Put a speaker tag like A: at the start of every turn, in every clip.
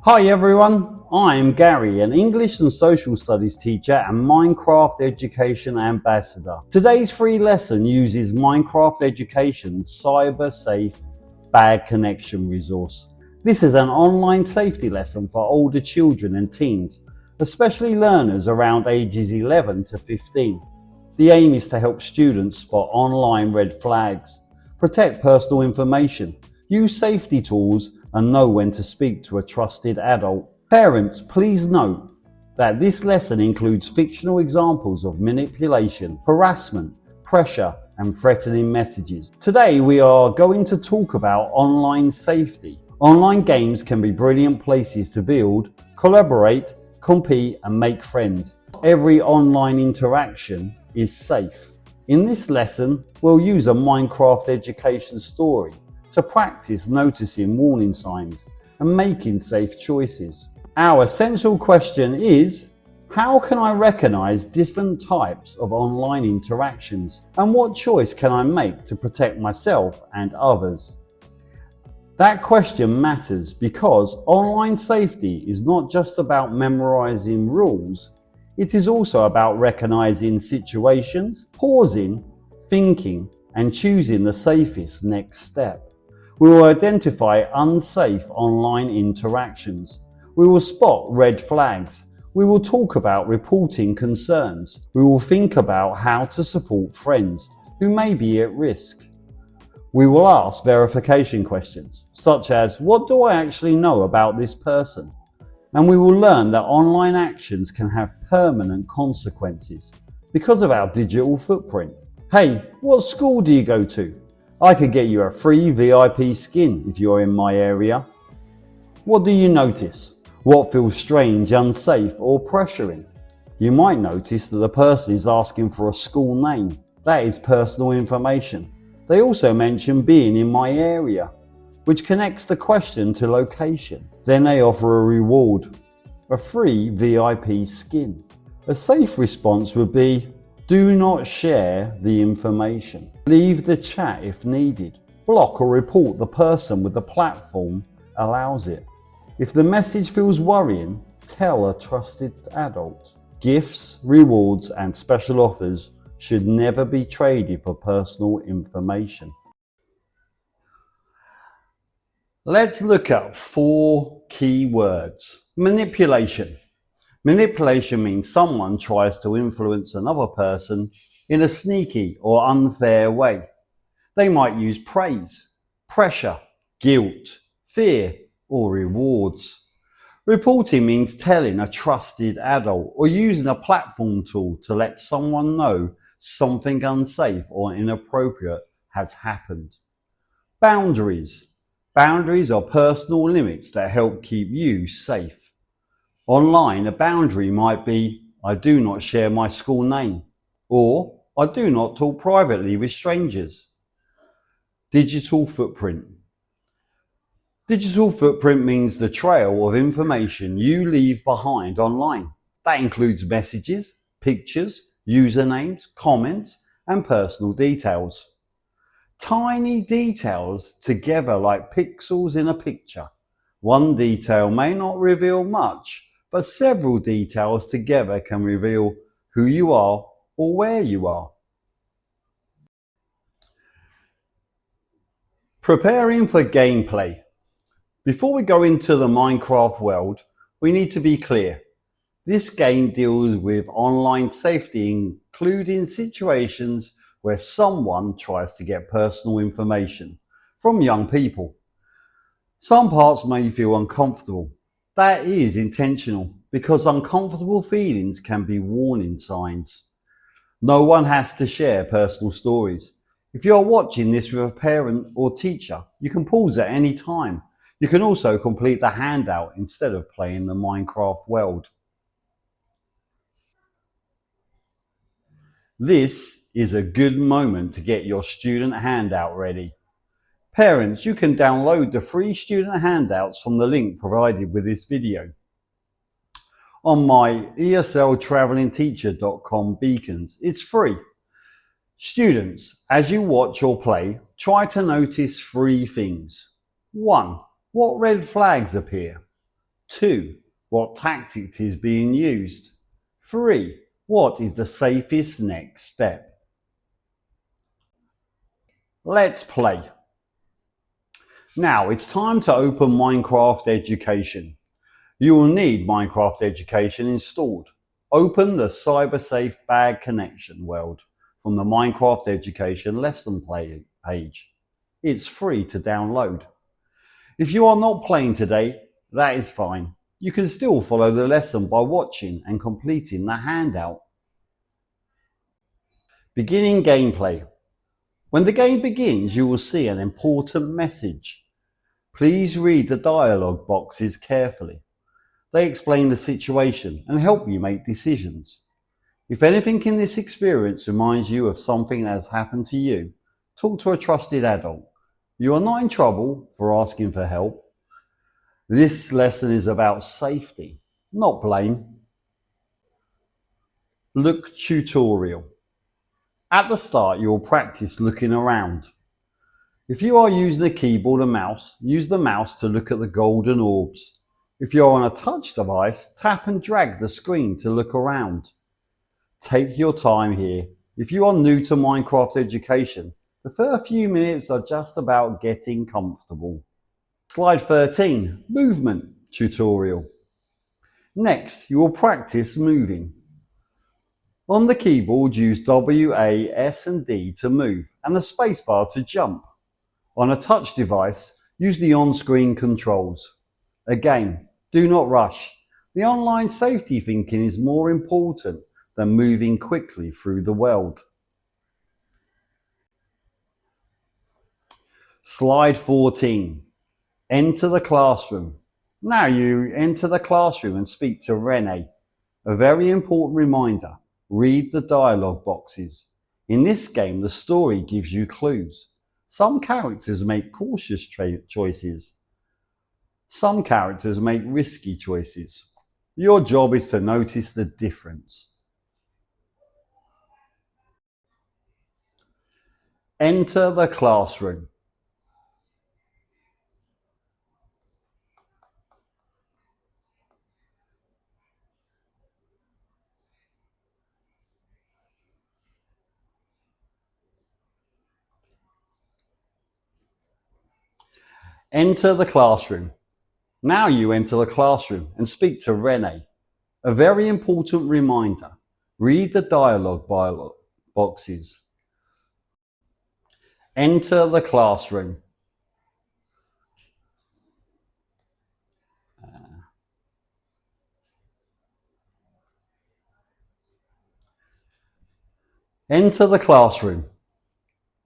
A: Hi everyone, I'm Gary, an English and Social Studies teacher and Minecraft Education Ambassador. Today's free lesson uses Minecraft Education's CyberSafe Bad Connection resource. This is an online safety lesson for older children and teens, especially learners around ages 11 to 15. The aim is to help students spot online red flags, protect personal information, use safety tools, and know when to speak to a trusted adult. Parents, please note that this lesson includes fictional examples of manipulation, harassment, pressure, and threatening messages. Today we are going to talk about online safety. Online games can be brilliant places to build, collaborate, compete, and make friends. Every online interaction is safe. In this lesson, we'll use a Minecraft education story to practice noticing warning signs and making safe choices. Our essential question is, how can I recognize different types of online interactions, and what choice can I make to protect myself and others? That question matters because online safety is not just about memorizing rules, it is also about recognizing situations, pausing, thinking, and choosing the safest next step. We will identify unsafe online interactions. We will spot red flags. We will talk about reporting concerns. We will think about how to support friends who may be at risk. We will ask verification questions, such as, what do I actually know about this person? And we will learn that online actions can have permanent consequences because of our digital footprint. Hey, what school do you go to? I could get you a free VIP skin if you're in my area. What do you notice? What feels strange, unsafe, or pressuring? You might notice that the person is asking for a school name. That is personal information. They also mention being in my area, which connects the question to location. Then they offer a reward, a free VIP skin. A safe response would be, do not share the information. Leave the chat if needed. Block or report the person with the platform allows it. If the message feels worrying, tell a trusted adult. Gifts, rewards, and special offers should never be traded for personal information. Let's look at 4 key words. Manipulation. Manipulation means someone tries to influence another person in a sneaky or unfair way. They might use praise, pressure, guilt, fear, or rewards. Reporting means telling a trusted adult or using a platform tool to let someone know something unsafe or inappropriate has happened. Boundaries. Boundaries are personal limits that help keep you safe. Online, a boundary might be, I do not share my school name, or I do not talk privately with strangers. Digital footprint. Digital footprint means the trail of information you leave behind online. That includes messages, pictures, usernames, comments, and personal details. Tiny details together like pixels in a picture. One detail may not reveal much, but several details together can reveal who you are or where you are. Preparing for gameplay. Before we go into the Minecraft world, we need to be clear. This game deals with online safety, including situations where someone tries to get personal information from young people. Some parts may feel uncomfortable. That is intentional because uncomfortable feelings can be warning signs. No one has to share personal stories. If you're watching this with a parent or teacher, you can pause at any time. You can also complete the handout instead of playing the Minecraft world. This is a good moment to get your student handout ready. Parents, you can download the free student handouts from the link provided with this video. On my esltravelingteacher.com beacons, it's free. Students, as you watch or play, try to notice 3 things. 1. What red flags appear? 2. What tactic is being used? 3. What is the safest next step? Let's play. Now it's time to open Minecraft Education. You will need Minecraft Education installed. Open the CyberSafe bag connection world from the Minecraft Education lesson page. It's free to download. If you are not playing today, that is fine. You can still follow the lesson by watching and completing the handout. Beginning gameplay. When the game begins, you will see an important message. Please read the dialogue boxes carefully. They explain the situation and help you make decisions. If anything in this experience reminds you of something that has happened to you, talk to a trusted adult. You are not in trouble for asking for help. This lesson is about safety, not blame. Look tutorial. At the start, you will practice looking around. If you are using a keyboard and mouse, use the mouse to look at the golden orbs. If you are on a touch device, tap and drag the screen to look around. Take your time here. If you are new to Minecraft Education, the first few minutes are just about getting comfortable. Slide 13, movement tutorial. Next, you will practice moving. On the keyboard, use W, A, S and D to move and the spacebar to jump. On a touch device, use the on-screen controls. Again, do not rush. The online safety thinking is more important than moving quickly through the world. Slide 14. Enter the classroom. Now you enter the classroom and speak to Rene. A very important reminder, read the dialogue boxes. In this game, the story gives you clues. Some characters make cautious choices. Some characters make risky choices. Your job is to notice the difference. Enter the classroom. Enter the classroom. Now you enter the classroom and speak to Rene. A very important reminder, read the dialogue boxes. Enter the classroom. Enter the classroom.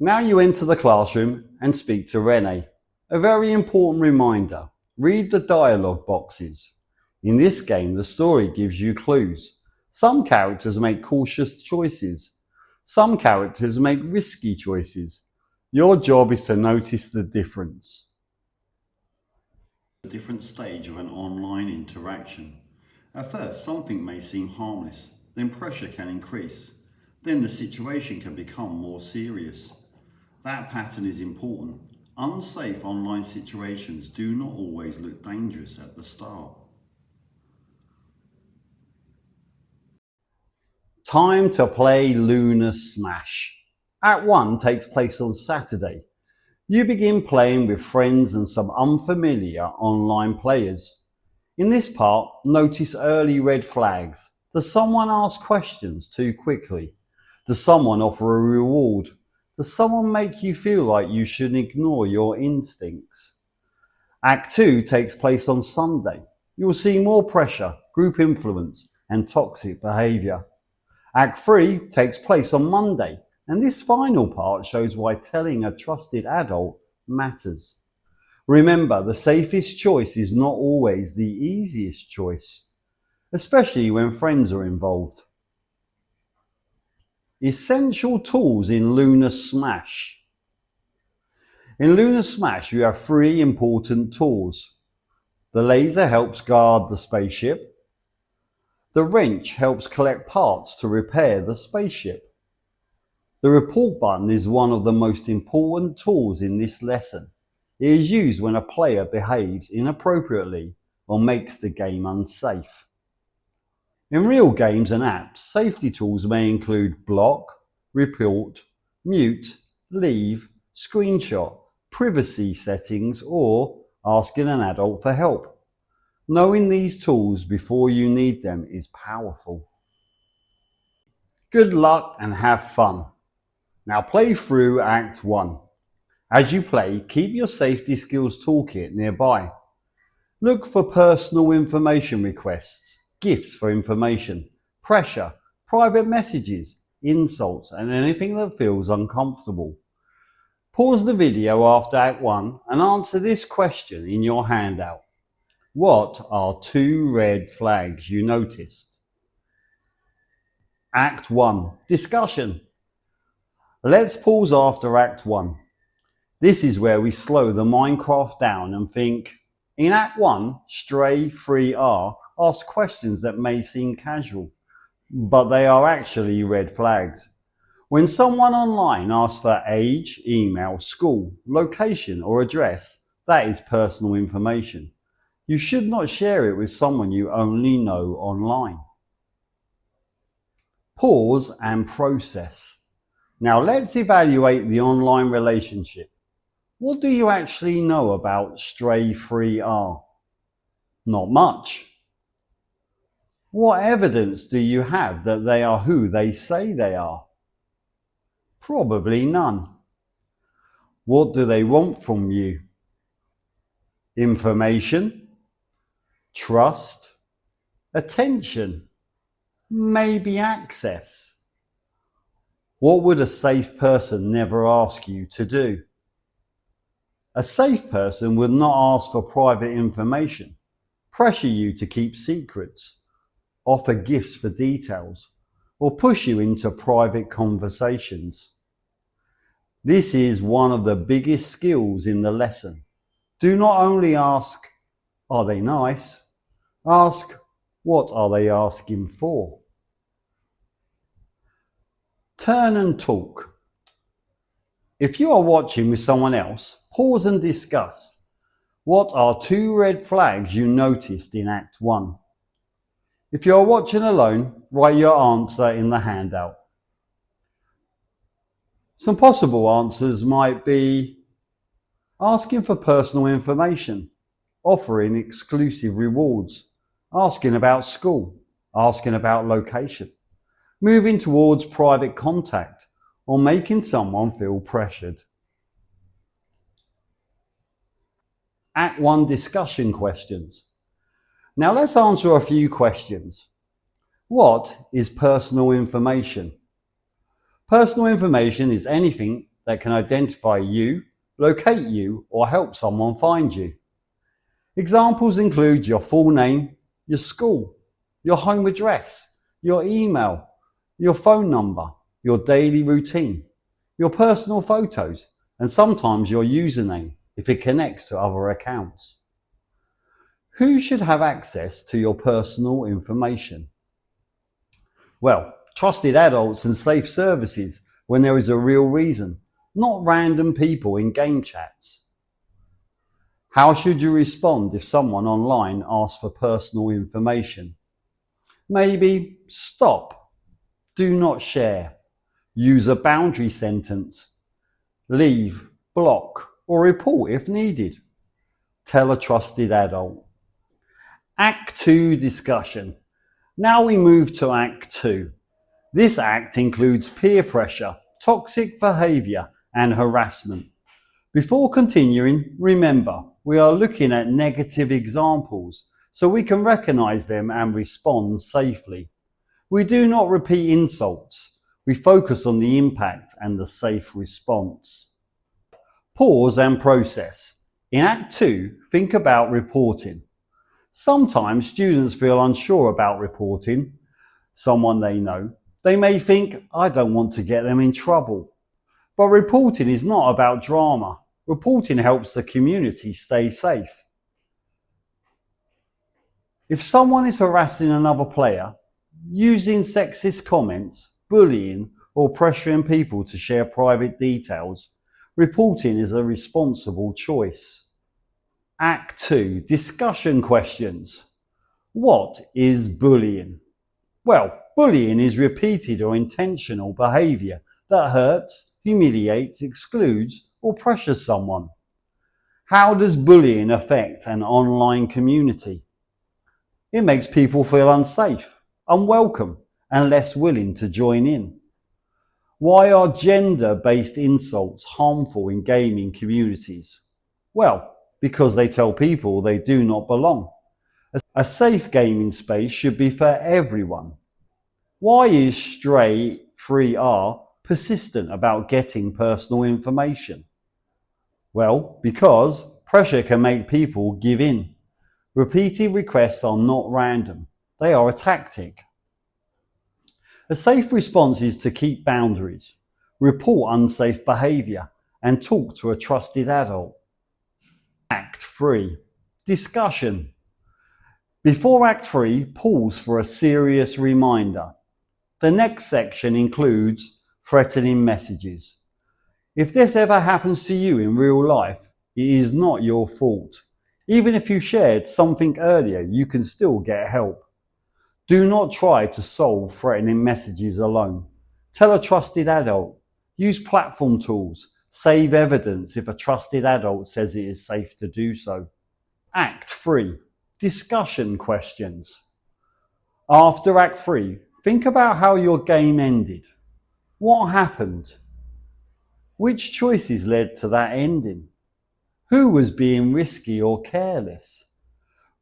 A: Now you enter the classroom and speak to Rene. A very important reminder, read the dialogue boxes. In this game, the story gives you clues. Some characters make cautious choices. Some characters make risky choices. Your job is to notice the difference. A different stage of an online interaction. At first, something may seem harmless, then pressure can increase. Then the situation can become more serious. That pattern is important. Unsafe online situations do not always look dangerous at the start. Time to play Lunar Smash. Act 1 takes place on Saturday. You begin playing with friends and some unfamiliar online players. In this part, notice early red flags. Does someone ask questions too quickly? Does someone offer a reward? Does someone make you feel like you should ignore your instincts? Act 2 takes place on Sunday. You will see more pressure, group influence, and toxic behaviour. Act 3 takes place on Monday, and this final part shows why telling a trusted adult matters. Remember, the safest choice is not always the easiest choice, especially when friends are involved. Essential tools in Lunar Smash. In Lunar Smash, you have 3 important tools. The laser helps guard the spaceship. The wrench helps collect parts to repair the spaceship. The report button is one of the most important tools in this lesson. It is used when a player behaves inappropriately or makes the game unsafe. In real games and apps, safety tools may include block, report, mute, leave, screenshot, privacy settings, or asking an adult for help. Knowing these tools before you need them is powerful. Good luck and have fun. Now play through Act 1. As you play, keep your safety skills toolkit nearby. Look for personal information requests, gifts for information, pressure, private messages, insults, and anything that feels uncomfortable. Pause the video after Act 1 and answer this question in your handout. What are 2 red flags you noticed? Act 1. Discussion. Let's pause after Act 1. This is where we slow the Minecraft down and think. In Act 1, Stray 3R asks questions that may seem casual, but they are actually red flags. When someone online asks for age, email, school, location, or address, that is personal information. You should not share it with someone you only know online. Pause and process. Now let's evaluate the online relationship. What do you actually know about Stray 3R? Not much. What evidence do you have that they are who they say they are? Probably none. What do they want from you? Information? Trust? Attention? Maybe access? What would a safe person never ask you to do? A safe person would not ask for private information, pressure you to keep secrets, offer gifts for details, or push you into private conversations. This is one of the biggest skills in the lesson. Do not only ask, are they nice? Ask, what are they asking for? Turn and talk. If you are watching with someone else, pause and discuss. What are 2 red flags you noticed in Act 1? If you are watching alone, write your answer in the handout. Some possible answers might be asking for personal information, offering exclusive rewards, asking about school, asking about location, moving towards private contact, or making someone feel pressured. Act 1 discussion questions. Now let's answer a few questions. What is personal information? Personal information is anything that can identify you, locate you, or help someone find you. Examples include your full name, your school, your home address, your email, your phone number, your daily routine, your personal photos, and sometimes your username if it connects to other accounts. Who should have access to your personal information? Well, trusted adults and safe services when there is a real reason, not random people in game chats. How should you respond if someone online asks for personal information? Maybe stop, do not share, use a boundary sentence, leave, block, or report if needed. Tell a trusted adult. Act 2 discussion. Now we move to Act 2. This act includes peer pressure, toxic behaviour, and harassment. Before continuing, remember, we are looking at negative examples so we can recognise them and respond safely. We do not repeat insults. We focus on the impact and the safe response. Pause and process. In Act 2, think about reporting. Sometimes students feel unsure about reporting someone they know. They may think, I don't want to get them in trouble. But reporting is not about drama. Reporting helps the community stay safe. If someone is harassing another player, using sexist comments, bullying, or pressuring people to share private details, reporting is a responsible choice. Act 2, discussion questions. What is bullying? Well, bullying is repeated or intentional behaviour that hurts, humiliates, excludes, or pressures someone. How does bullying affect an online community? It makes people feel unsafe, unwelcome, and less willing to join in. Why are gender-based insults harmful in gaming communities? Well, because they tell people they do not belong. A safe gaming space should be for everyone. Why is Stray 3R persistent about getting personal information? Well, because pressure can make people give in. Repeated requests are not random. They are a tactic. A safe response is to keep boundaries, report unsafe behaviour, and talk to a trusted adult. Act 3. Discussion. Before Act 3, pause for a serious reminder. The next section includes threatening messages. If this ever happens to you in real life, it is not your fault. Even if you shared something earlier, you can still get help. Do not try to solve threatening messages alone. Tell a trusted adult. Use platform tools. Save evidence if a trusted adult says it is safe to do so. Act 3. Discussion questions. After Act 3, think about how your game ended. What happened? Which choices led to that ending? Who was being risky or careless?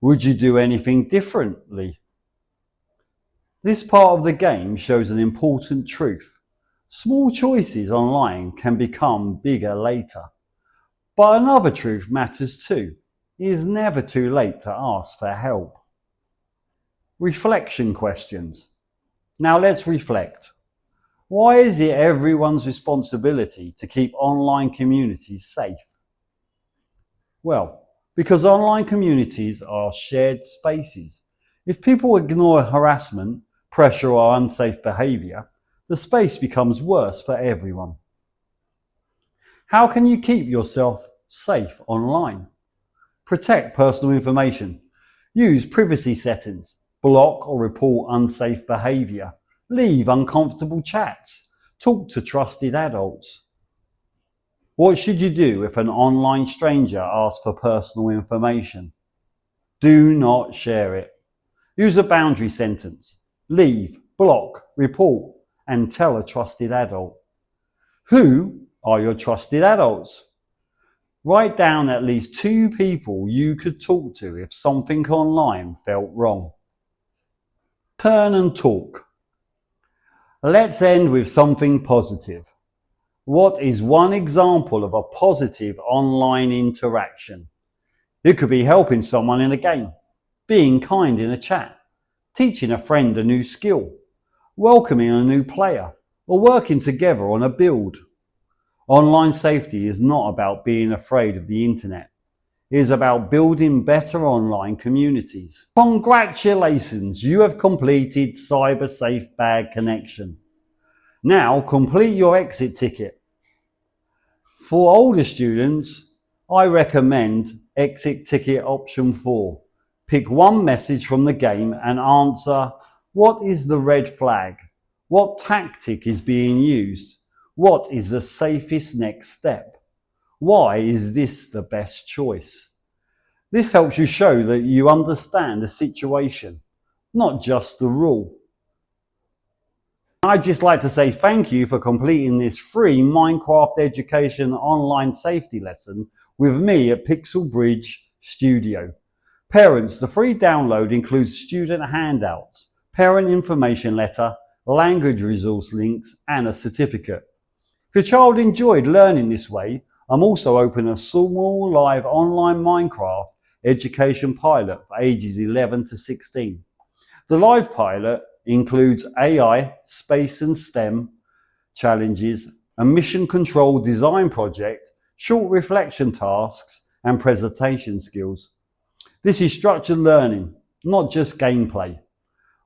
A: Would you do anything differently? This part of the game shows an important truth. Small choices online can become bigger later. But another truth matters too. It is never too late to ask for help. Reflection questions. Now let's reflect. Why is it everyone's responsibility to keep online communities safe? Well, because online communities are shared spaces. If people ignore harassment, pressure, or unsafe behaviour, the space becomes worse for everyone. How can you keep yourself safe online? Protect personal information. Use privacy settings. Block or report unsafe behaviour. Leave uncomfortable chats. Talk to trusted adults. What should you do if an online stranger asks for personal information? Do not share it. Use a boundary sentence. Leave, block, report, and tell a trusted adult. Who are your trusted adults? Write down at least 2 people you could talk to if something online felt wrong. Turn and talk. Let's end with something positive. What is one example of a positive online interaction? It could be helping someone in a game, being kind in a chat, teaching a friend a new skill, welcoming a new player, or working together on a build. Online safety is not about being afraid of the internet. It is about building better online communities. Congratulations, you have completed CyberSafe Bag Connection. Now complete your exit ticket. For older students, I recommend exit ticket option 4. Pick one message from the game and answer, what is the red flag? What tactic is being used? What is the safest next step? Why is this the best choice? This helps you show that you understand the situation, not just the rule. I'd just like to say thank you for completing this free Minecraft Education online safety lesson with me at Pixel Bridge Studio. Parents, the free download includes student handouts, parent information letter, language resource links, and a certificate. If your child enjoyed learning this way, I'm also opening a small live online Minecraft education pilot for ages 11 to 16. The live pilot includes AI, space and STEM challenges, a mission control design project, short reflection tasks, and presentation skills. This is structured learning, not just gameplay.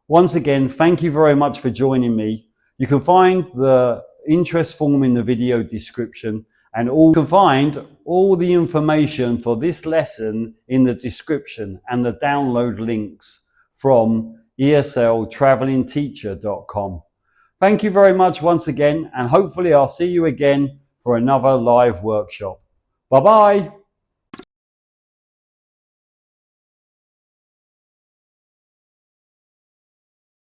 A: Once again, thank you very much for joining me. You can find the interest form in the video description, And you can find all the information for this lesson in the description and the download links from esltravelingteacher.com. Thank you very much once again, and hopefully I'll see you again for another live workshop. Bye bye.